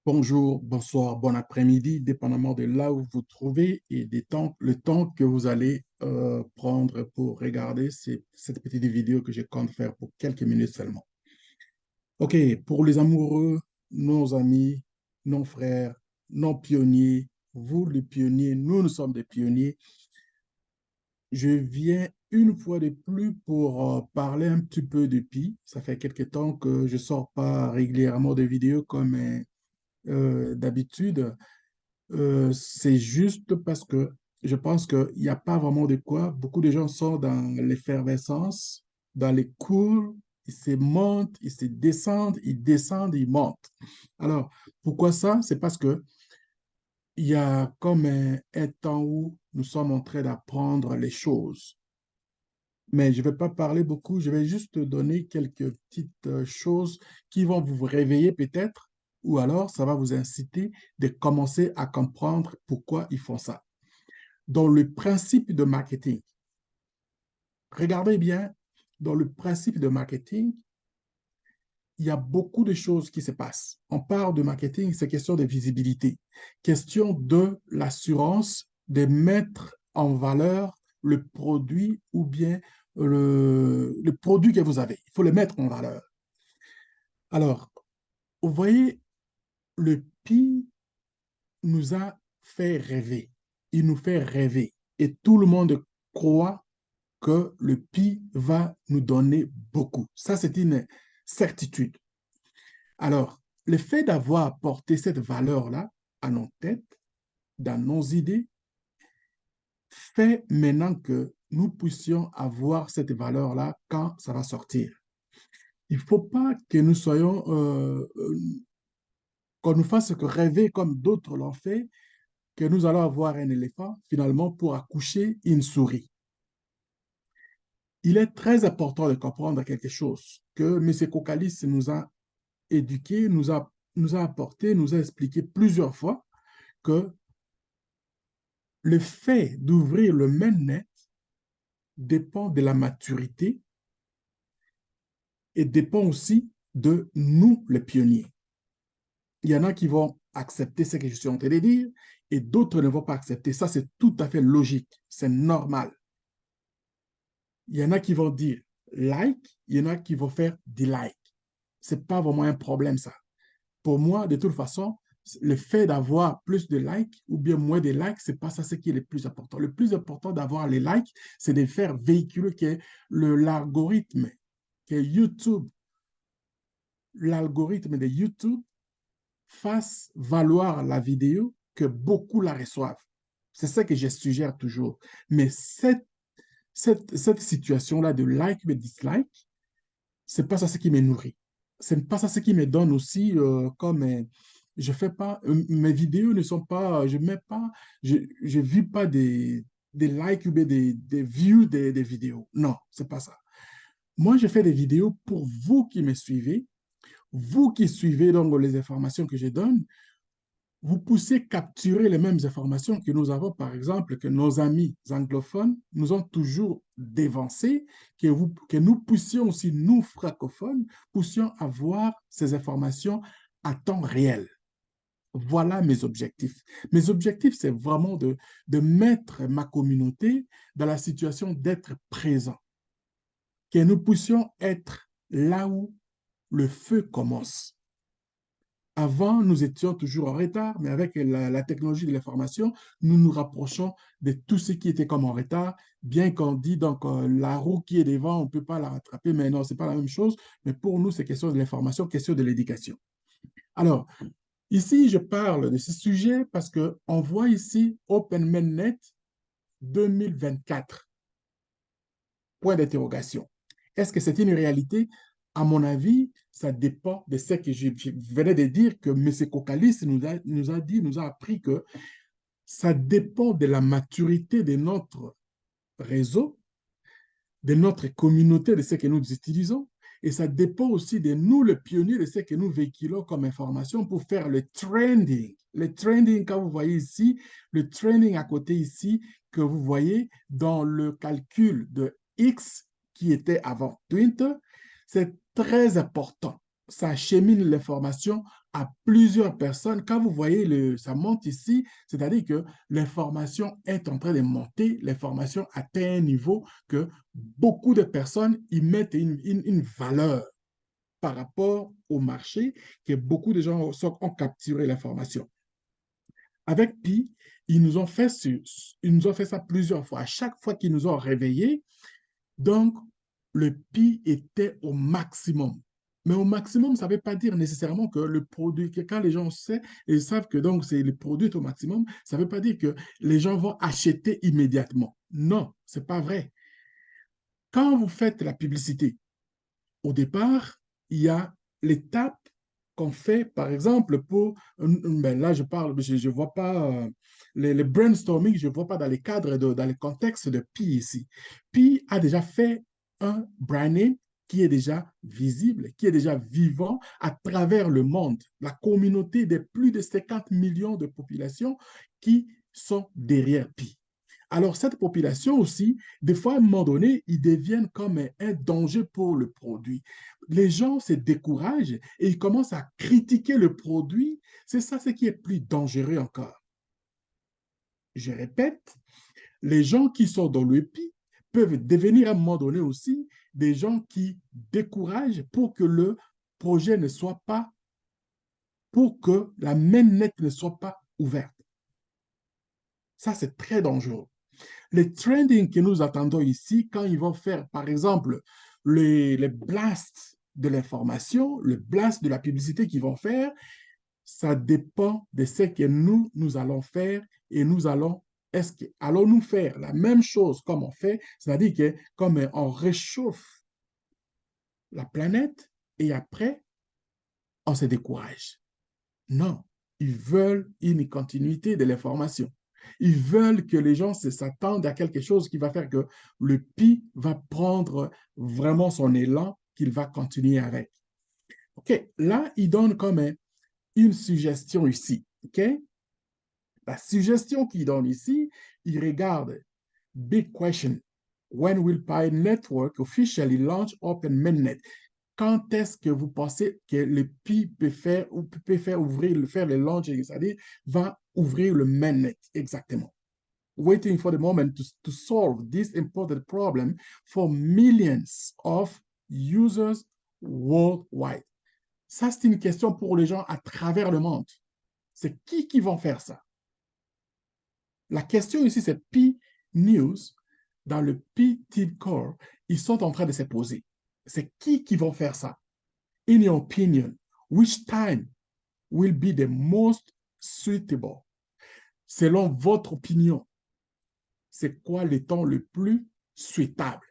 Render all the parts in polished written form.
Bonjour, bonsoir, bon après-midi, dépendamment de là où vous vous trouvez et le temps que vous allez prendre pour regarder cette petite vidéo que je compte faire pour quelques minutes seulement. OK, pour les amoureux, nos amis, nos frères, nos pionniers, vous les pionniers, nous sommes des pionniers. Je viens une fois de plus pour parler un petit peu de Pi. Ça fait quelque temps que je sors pas régulièrement de vidéos comme d'habitude. C'est juste parce que je pense qu'il n'y a pas vraiment de quoi. Beaucoup de gens sont dans l'effervescence, dans les cours, ils se montent, ils descendent, ils montent. Alors, pourquoi ça? C'est parce que il y a comme un temps où nous sommes en train d'apprendre les choses. Mais je ne vais pas parler beaucoup, je vais juste donner quelques petites choses qui vont vous réveiller peut-être, ou alors ça va vous inciter de commencer à comprendre pourquoi ils font ça. Dans le principe de marketing, regardez bien, dans le principe de marketing, il y a beaucoup de choses qui se passent. On parle de marketing, c'est question de visibilité, question de l'assurance de mettre en valeur le produit ou bien le produit que vous avez. Il faut le mettre en valeur. Alors, vous voyez, le PI nous a fait rêver. Il nous fait rêver. Et tout le monde croit que le PI va nous donner beaucoup. Ça, c'est une certitude. Alors, le fait d'avoir apporté cette valeur-là à nos têtes, dans nos idées, fait maintenant que nous puissions avoir cette valeur-là quand ça va sortir. Il ne faut pas que nous soyons, qu'on nous fasse que rêver comme d'autres l'ont fait, que nous allons avoir un éléphant finalement pour accoucher une souris. Il est très important de comprendre quelque chose que M. Kokalis nous a éduqué, nous a apporté, nous a expliqué plusieurs fois que le fait d'ouvrir le mainnet dépend de la maturité et dépend aussi de nous, les pionniers. Il y en a qui vont accepter ce que je suis en train de dire et d'autres ne vont pas accepter. Ça, c'est tout à fait logique. C'est normal. Il y en a qui vont dire like, il y en a qui vont faire dislike. Ce n'est pas vraiment un problème, ça. Pour moi, de toute façon, le fait d'avoir plus de likes ou bien moins de likes, ce n'est pas ça ce qui est le plus important. Le plus important d'avoir les likes, c'est de faire véhiculer que l'algorithme, que YouTube, l'algorithme de YouTube fasse valoir la vidéo, que beaucoup la reçoivent. C'est ça que je suggère toujours. Mais cette situation-là de like et dislike, c'est pas ça ce qui me nourrit. C'est pas ça ce qui me donne aussi comme je fais pas mes vidéos ne sont pas je mets pas je vis pas des likes ou des views des vidéos. Non, c'est pas ça. Moi, je fais des vidéos pour vous qui me suivez, vous qui suivez donc les informations que je donne, vous puissiez capturer les mêmes informations que nous avons, par exemple, que nos amis anglophones nous ont toujours dévancées, que nous puissions aussi, nous, francophones, puissions avoir ces informations à temps réel. Voilà mes objectifs. Mes objectifs, c'est vraiment de mettre ma communauté dans la situation d'être présent, que nous puissions être là où le feu commence. Avant, nous étions toujours en retard, mais avec la technologie de l'information, nous nous rapprochons de tout ce qui était comme en retard, bien qu'on dit donc la roue qui est devant, on ne peut pas la rattraper, mais non, ce n'est pas la même chose. Mais pour nous, c'est question de l'information, question de l'éducation. Alors, ici, je parle de ce sujet parce qu'on voit ici OpenMainNet 2024. Point d'interrogation. Est-ce que c'est une réalité? À mon avis, ça dépend de ce que je venais de dire, que M. Kokalis nous a appris que ça dépend de la maturité de notre réseau, de notre communauté, de ce que nous utilisons, et ça dépend aussi de nous, les pionniers, de ce que nous véhiculons comme information pour faire le trending. Le trending, quand vous voyez ici, le trending à côté ici, que vous voyez dans le calcul de X qui était avant Twitter, c'est très important. Ça achemine l'information à plusieurs personnes. Quand vous voyez, ça monte ici, c'est-à-dire que l'information est en train de monter, l'information atteint un niveau que beaucoup de personnes y mettent une valeur par rapport au marché, que beaucoup de gens ont capturé l'information. Avec Pi, ils nous ont fait ça plusieurs fois. À chaque fois qu'ils nous ont réveillés, donc le Pi était au maximum. Mais au maximum, ça ne veut pas dire nécessairement que le produit, que quand les gens savent que donc c'est le produit au maximum, ça ne veut pas dire que les gens vont acheter immédiatement. Non, ce n'est pas vrai. Quand vous faites la publicité, au départ, il y a l'étape qu'on fait, par exemple, ben là, je parle, je ne vois pas les brainstorming, je ne vois pas dans les cadres, dans les contextes de Pi ici. Pi a déjà fait un branding qui est déjà visible, qui est déjà vivant à travers le monde. La communauté des plus de 50 millions de populations qui sont derrière Pi. Alors, cette population aussi, des fois, à un moment donné, ils deviennent comme un danger pour le produit. Les gens se découragent et ils commencent à critiquer le produit. C'est ça ce qui est plus dangereux encore. Je répète, les gens qui sont dans le PI peuvent devenir à un moment donné aussi des gens qui découragent pour que le projet ne soit pas, pour que la mainnet ne soit pas ouverte. Ça, c'est très dangereux. Les trending que nous attendons ici, quand ils vont faire, par exemple, les blasts de l'information, le blast de la publicité qu'ils vont faire, ça dépend de ce que nous allons faire et est-ce que allons-nous faire la même chose comme on fait, c'est-à-dire que comme on réchauffe la planète et après, on se décourage. Non, ils veulent une continuité de l'information. Ils veulent que les gens s'attendent à quelque chose qui va faire que le Pi va prendre vraiment son élan, qu'il va continuer avec. OK, là, il donne comme une suggestion ici. OK? La suggestion qu'il donne ici, il regarde Big question. When will Pi Network officially launch Open Mainnet? Quand est-ce que vous pensez que le Pi peut faire ou peut faire ouvrir, faire le launch, c'est-à-dire va ouvrir le mainnet exactement? Waiting for the moment to solve this important problem for millions of users worldwide. Ça, c'est une question pour les gens à travers le monde. C'est qui vont faire ça? La question ici, c'est Pi News, dans le Pi Team Core, ils sont en train de se poser. C'est qui vont faire ça? In your opinion, which time will be the most suitable? Selon votre opinion, c'est quoi le temps le plus souhaitable?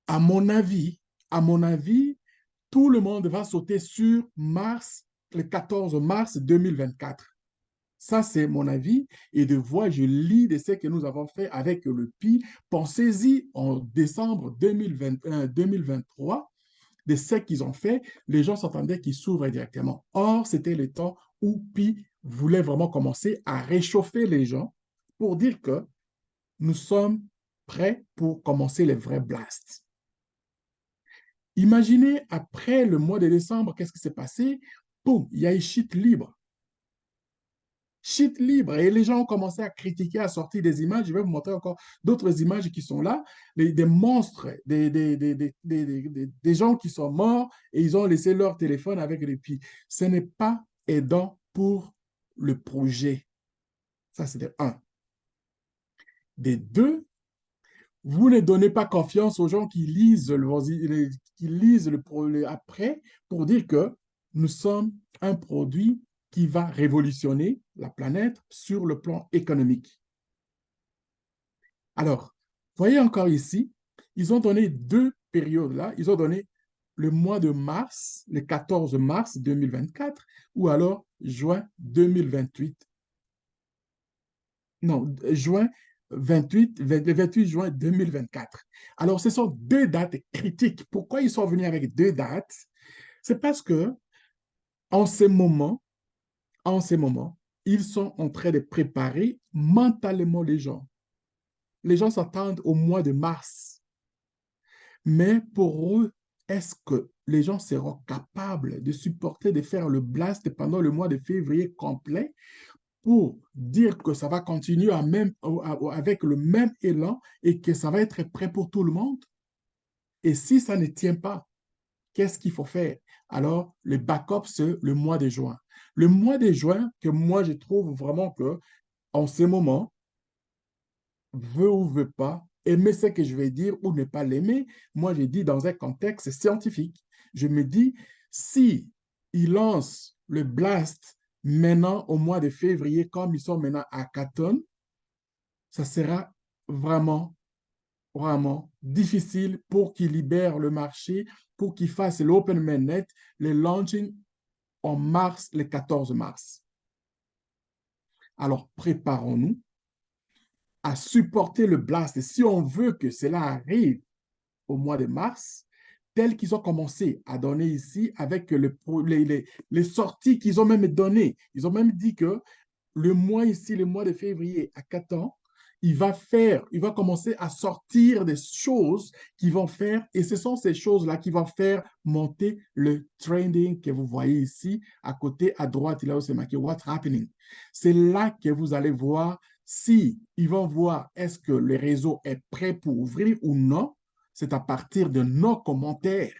À mon avis, à mon avis, tout le monde va sauter sur mars, le 14 mars 2024. Ça, c'est mon avis. Et de voir, je lis de ce que nous avons fait avec le PI. Pensez-y, en décembre 2023, de ce qu'ils ont fait, les gens s'attendaient qu'ils s'ouvrent directement. Or, c'était le temps où Pi voulait vraiment commencer à réchauffer les gens pour dire que nous sommes prêts pour commencer les vrais blasts. Imaginez, après le mois de décembre, qu'est-ce qui s'est passé? Boum, il y a eu chute libre. Chute libre. Et les gens ont commencé à critiquer, à sortir des images. Je vais vous montrer encore d'autres images qui sont là. Des monstres, des gens qui sont morts et ils ont laissé leur téléphone avec les pieds. Ce n'est pas aidant pour le projet. Ça, c'est de un. Des deux, vous ne donnez pas confiance aux gens qui lisent après pour dire que nous sommes un produit qui va révolutionner la planète sur le plan économique. Alors, voyez encore ici, ils ont donné deux périodes là. Ils ont donné le mois de mars, le 14 mars 2024, ou alors juin 2028. Non, juin 28, le 28 juin 2024. Alors, ce sont deux dates critiques. Pourquoi ils sont venus avec deux dates? C'est parce que en ce moment, ils sont en train de préparer mentalement les gens. Les gens s'attendent au mois de mars. Mais pour eux, est-ce que les gens seront capables de supporter, de faire le blast pendant le mois de février complet pour dire que ça va continuer avec le même élan et que ça va être prêt pour tout le monde? Et si ça ne tient pas, qu'est-ce qu'il faut faire? Alors, le backup, c'est le mois de juin. Le mois de juin, que moi, je trouve vraiment que, en ce moment, veut ou veut pas, aimer ce que je vais dire ou ne pas l'aimer, moi, je dis dans un contexte scientifique. Je me dis, si ils lancent le blast maintenant au mois de février, comme ils sont maintenant à Canton, ça sera vraiment vraiment difficile pour qu'ils libèrent le marché, pour qu'ils fassent l'open mainnet, le launching en mars, le 14 mars. Alors, préparons-nous à supporter le blast. Et si on veut que cela arrive au mois de mars, tel qu'ils ont commencé à donner ici avec les sorties qu'ils ont même données. Ils ont même dit que le mois ici, le mois de février, à 4 ans, il va commencer à sortir des choses qui vont faire, et ce sont ces choses-là qui vont faire monter le trending que vous voyez ici, à côté, à droite, là où c'est marqué What's happening. C'est là que vous allez voir si ils vont voir est-ce que le réseau est prêt pour ouvrir ou non. C'est à partir de nos commentaires,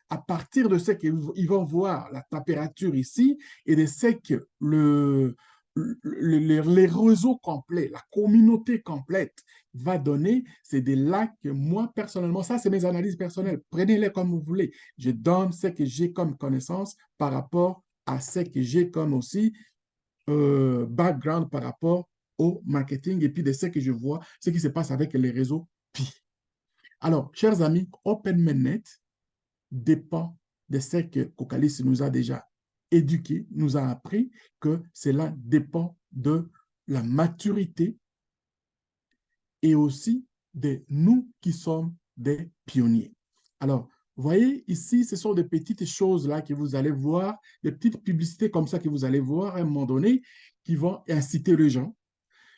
à partir de ce qu'ils vont voir la température ici et de ce que les réseaux complets, la communauté complète va donner, c'est de là que moi, personnellement, ça, c'est mes analyses personnelles. Prenez-les comme vous voulez. Je donne ce que j'ai comme connaissance par rapport à ce que j'ai comme aussi background par rapport au marketing et puis de ce que je vois, ce qui se passe avec les réseaux PI. Alors, chers amis, OpenMainNet dépend de ce que Cocalis nous a déjà éduqué, nous a appris que cela dépend de la maturité et aussi de nous qui sommes des pionniers. Alors, vous voyez, ici, ce sont des petites choses là que vous allez voir, des petites publicités comme ça que vous allez voir à un moment donné qui vont inciter les gens,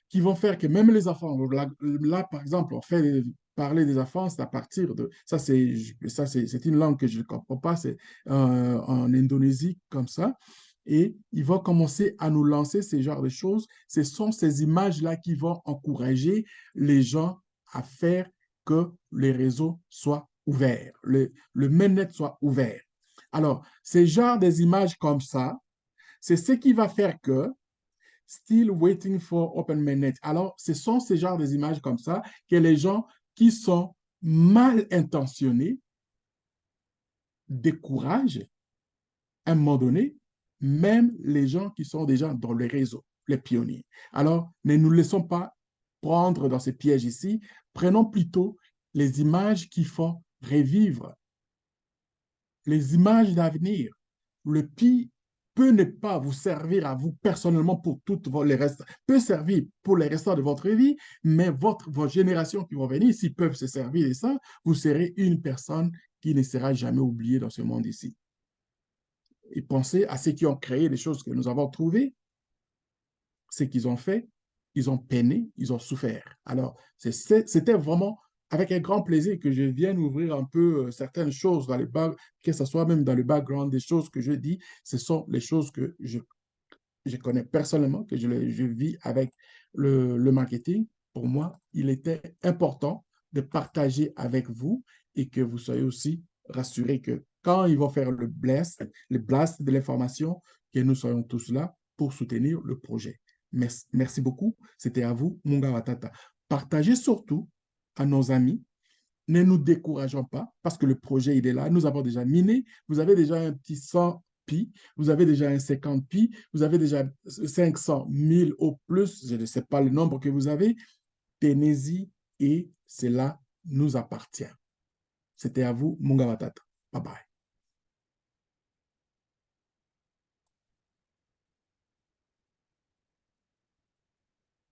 qui vont faire que même les enfants, là par exemple, on fait parler des enfants, c'est à partir de, c'est une langue que je ne comprends pas, c'est en Indonésie comme ça, et ils vont commencer à nous lancer ce genre de choses. Ce sont ces images-là qui vont encourager les gens à faire que les réseaux soient ouverts, le mainnet soit ouvert. Alors, ces genres des images comme ça, c'est ce qui va faire que Still waiting for open mainnet. Alors, ce sont ces genres d'images comme ça que les gens qui sont mal intentionnés découragent à un moment donné, même les gens qui sont déjà dans le réseau, les pionniers. Alors, ne nous laissons pas prendre dans ces pièges ici. Prenons plutôt les images qui font revivre, les images d'avenir. Le PI peut ne pas vous servir à vous personnellement pour toutes les restes, peut servir pour les restants de votre vie, mais vos générations qui vont venir, s'ils peuvent se servir de ça, vous serez une personne qui ne sera jamais oubliée dans ce monde ici. Et pensez à ceux qui ont créé les choses que nous avons trouvées, ce qu'ils ont fait, ils ont peiné, ils ont souffert. Alors, c'était vraiment avec un grand plaisir que je vienne ouvrir un peu certaines choses dans les que ce soit même dans le background des choses que je dis, ce sont les choses que je connais personnellement, que je vis avec le marketing. Pour moi, il était important de partager avec vous et que vous soyez aussi rassurés que quand ils vont faire le blast de l'information, que nous soyons tous là pour soutenir le projet. Merci beaucoup. C'était à vous, Munga Watata. Partagez surtout à nos amis. Ne nous décourageons pas parce que le projet, il est là. Nous avons déjà miné. Vous avez déjà un petit 100 pi, vous avez déjà un 50 pi, vous avez déjà 500 000 au plus, je ne sais pas le nombre que vous avez. Tenez-y et cela nous appartient. C'était à vous, Munga Watata. Bye bye.